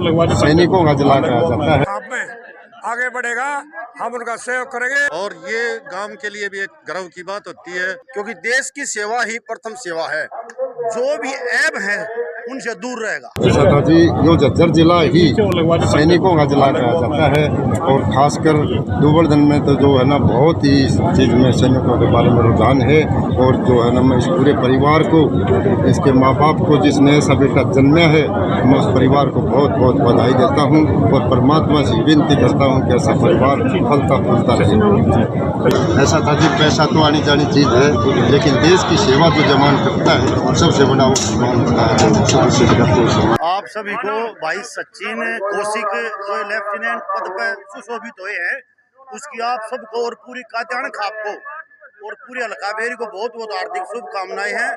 सैनिकों का जिला कहा जाता है। आप में आगे बढ़ेगा, हम उनका सहयोग करेंगे और ये गांव के लिए भी एक गर्व की बात होती है, क्योंकि देश की सेवा ही प्रथम सेवा है। जो भी ऐब है उनसे दूर रहेगा। सदा जी यो झज्जर जिला ही सैनिकों का जिला कहा जाता है और खासकर गोवर्धन में तो जो है ना बहुत ही इस चीज़ में सैनिकों के बारे में रुझान है। और जो है ना मैं इस पूरे परिवार को, इसके माँ बाप को जिसने ऐसा बेटा जन्मा है, मैं उस परिवार को बहुत बहुत बधाई देता हूँ और परमात्मा से विनती करता हूँ कि ऐसा परिवार फलता फूलता रहे। ऐसा था जी, पैसा तो आनी जानी चीज़ है, लेकिन देश की सेवा जो जवान करता है और सबसे बड़ा वो सम्मान होता है। आप सभी को भाई सचिन कौशिक जो लेफ्टिनेंट पद पर सुशोभित हुए हैं, उसकी आप सबको और पूरी कात्यायन खाप को और पूरी अलकाबेरी को बहुत बहुत हार्दिक शुभकामनाएं हैं।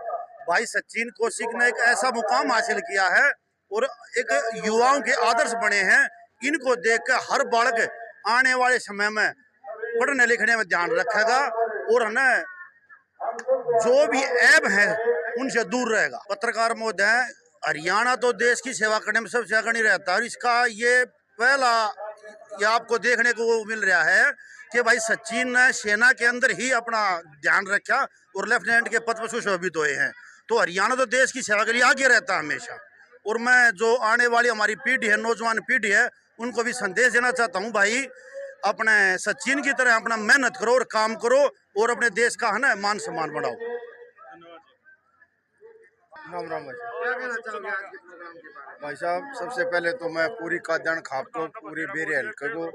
भाई सचिन कौशिक ने एक ऐसा मुकाम हासिल किया है और एक युवाओं के आदर्श बने हैं। इनको देखकर हर बालक आने वाले समय में पढ़ने लिखने में ध्यान रखेगा और है ना जो भी ऐब है उनसे दूर रहेगा। पत्रकार महोदय, हरियाणा तो देश की सेवा करने में सबसे अग्रणी रहता है और इसका ये पहला ये आपको देखने को मिल रहा है कि भाई सचिन ने सेना के अंदर ही अपना ध्यान रखा और लेफ्टिनेंट के पद पर सुशोभित हुए हैं। तो हरियाणा तो देश की सेवा के लिए आगे रहता है हमेशा। और मैं जो आने वाली हमारी पीढ़ी है, नौजवान पीढ़ी है, उनको भी संदेश देना चाहता हूँ, भाई अपने सचिन की तरह अपना मेहनत करो और काम करो और अपने देश का है ना मान सम्मान बढ़ाओ। राम राम भाई साहब, सबसे पहले तो मैं पूरी कात्यायन खाप को, पूरी बेरी हल्के को,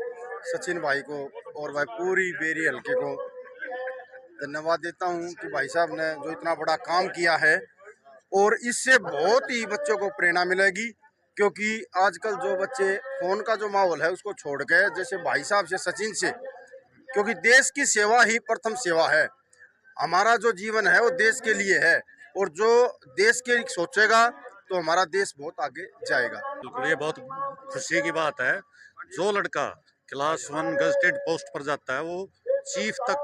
सचिन भाई को और भाई पूरी बेरी हल्के को धन्यवाद देता हूं कि भाई साहब ने जो इतना बड़ा काम किया है और इससे बहुत ही बच्चों को प्रेरणा मिलेगी। क्योंकि आजकल जो बच्चे फोन का जो माहौल है उसको छोड़ के जैसे भाई साहब से, सचिन से, क्योंकि देश की सेवा ही प्रथम सेवा है। हमारा जो जीवन है वो देश के लिए है और जो देश के लिए सोचेगा तो हमारा देश बहुत आगे जाएगा। बिल्कुल ये बहुत खुशी की बात है। जो लड़का क्लास 1 गजटेड पोस्ट पर जाता है वो चीफ तक,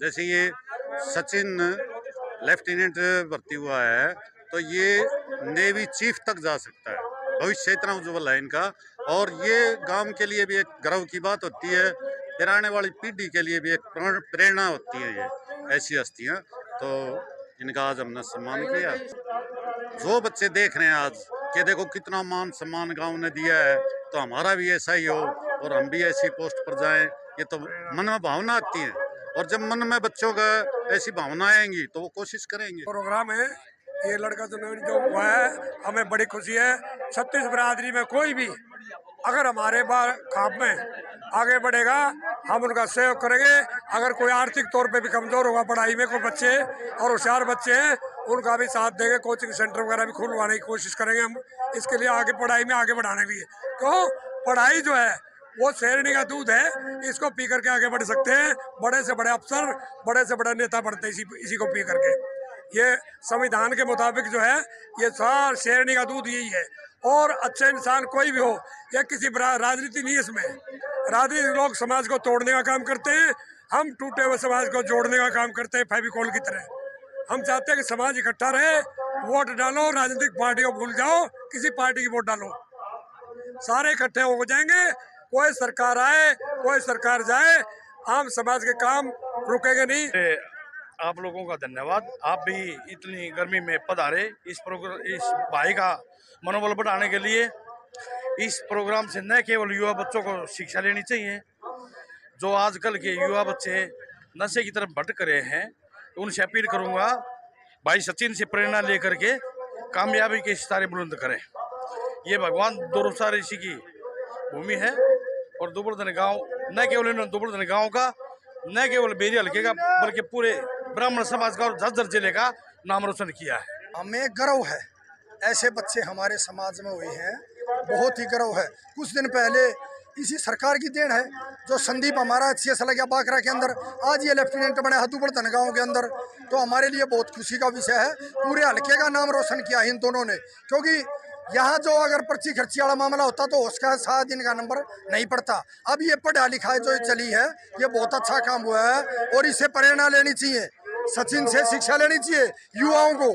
जैसे ये सचिन लेफ्टिनेंट भर्ती हुआ है तो ये नेवी चीफ तक जा सकता है। भविष्य इतना उज्जवल है इनका और ये गांव के लिए भी एक गर्व की बात होती है, फिर आने वाली पीढ़ी के लिए भी एक प्रेरणा होती है। ये ऐसी हस्तियाँ, तो इनका आज हमने सम्मान किया। जो बच्चे देख रहे हैं आज कि देखो कितना मान सम्मान गांव ने दिया है, तो हमारा भी ऐसा ही हो और हम भी ऐसी पोस्ट पर जाएं, ये तो मन में भावना आती है। और जब मन में बच्चों का ऐसी भावना आएंगी तो वो कोशिश करेंगे। प्रोग्राम है ये लड़का जो हुआ है, हमें बड़ी खुशी है। छत्तीस बिरादरी में कोई भी अगर हमारे बार खाप में आगे बढ़ेगा, हम उनका सहयोग करेंगे। अगर कोई आर्थिक तौर पे भी कमजोर होगा पढ़ाई में, कोई बच्चे और होशियार बच्चे हैं, उनका भी साथ देंगे। कोचिंग सेंटर वगैरह भी खुलवाने की कोशिश करेंगे हम, इसके लिए आगे पढ़ाई में आगे बढ़ाने के लिए। तो पढ़ाई जो है वो शेरनी का दूध है, इसको पी करके आगे बढ़ सकते हैं। बड़े से बड़े अफसर, बड़े से बड़े नेता बढ़ते इसी को पी करके। ये संविधान के मुताबिक जो है ये सार शेरनी का दूध यही है। और अच्छे इंसान कोई भी हो, या किसी राजनीति नहीं, इसमें राजनीतिक लोग समाज को तोड़ने का काम करते हैं, हम टूटे हुए समाज को जोड़ने का काम करते हैं फेविकोल की तरह। हम चाहते हैं कि समाज इकट्ठा रहे। वोट डालो, राजनीतिक पार्टी को भूल जाओ, किसी पार्टी की वोट डालो, सारे इकट्ठे हो जाएंगे। कोई सरकार आए, कोई सरकार जाए, आम समाज के काम रुकेंगे नहीं। आप लोगों का धन्यवाद, आप भी इतनी गर्मी में पधारे इस भाई का मनोबल बढ़ाने के लिए। इस प्रोग्राम से न केवल युवा बच्चों को शिक्षा लेनी चाहिए, जो आजकल के युवा बच्चे नशे की तरफ भटक रहे हैं, उनसे अपील करूंगा भाई सचिन से प्रेरणा लेकर के कामयाबी के सितारे बुलंद करें। ये भगवान दुर्सा ऋषि की भूमि है और दुबर्धन गांव न केवल इन्होंने दुबर्धन गांव का, न केवल बेरी हल्के का, बल्कि पूरे ब्राह्मण समाज का और झज्जर जिले का नाम रोशन किया है। हमें गर्व है, ऐसे बच्चे हमारे समाज में हुए हैं, बहुत ही गर्व है। कुछ दिन पहले इसी सरकार की देन है जो संदीप हमारा CS लग गया बाकरा के अंदर, आज ये लेफ्टिनेंट बने दुबर्धन गांव के अंदर। तो हमारे लिए बहुत खुशी का विषय है। पूरे हल्के का नाम रोशन किया इन दोनों ने, क्योंकि यहाँ जो अगर पर्ची खर्ची वाला मामला होता तो उसका 7 दिन का नंबर नहीं पड़ता। अब ये पढ़ा लिखाई जो चली है, ये बहुत अच्छा काम हुआ है और इससे प्रेरणा लेनी चाहिए। सचिन से शिक्षा लेनी चाहिए युवाओं को,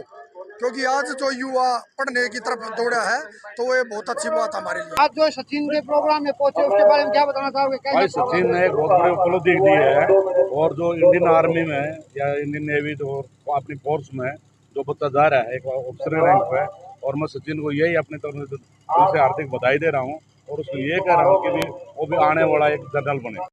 क्योंकि आज जो युवा पढ़ने की तरफ दौड़ा है तो ये बहुत अच्छी बात हमारे लिए। आज जो सचिन के प्रोग्राम में पहुंचे उसके बारे में क्या बताना चाहोगे? भाई सचिन ने एक बहुत बड़ी उपलब्धि दी है और जो इंडियन आर्मी में या इंडियन नेवी जो अपनी फोर्स में जो बच्चा जा रहा है एक ऑफिसर रैंक पे, और मैं सचिन को यही अपनी तरफ से हार्दिक बधाई दे रहा हूँ और उसको ये कह रहा हूँ कि वो भी आने वाला एक जनरल बने।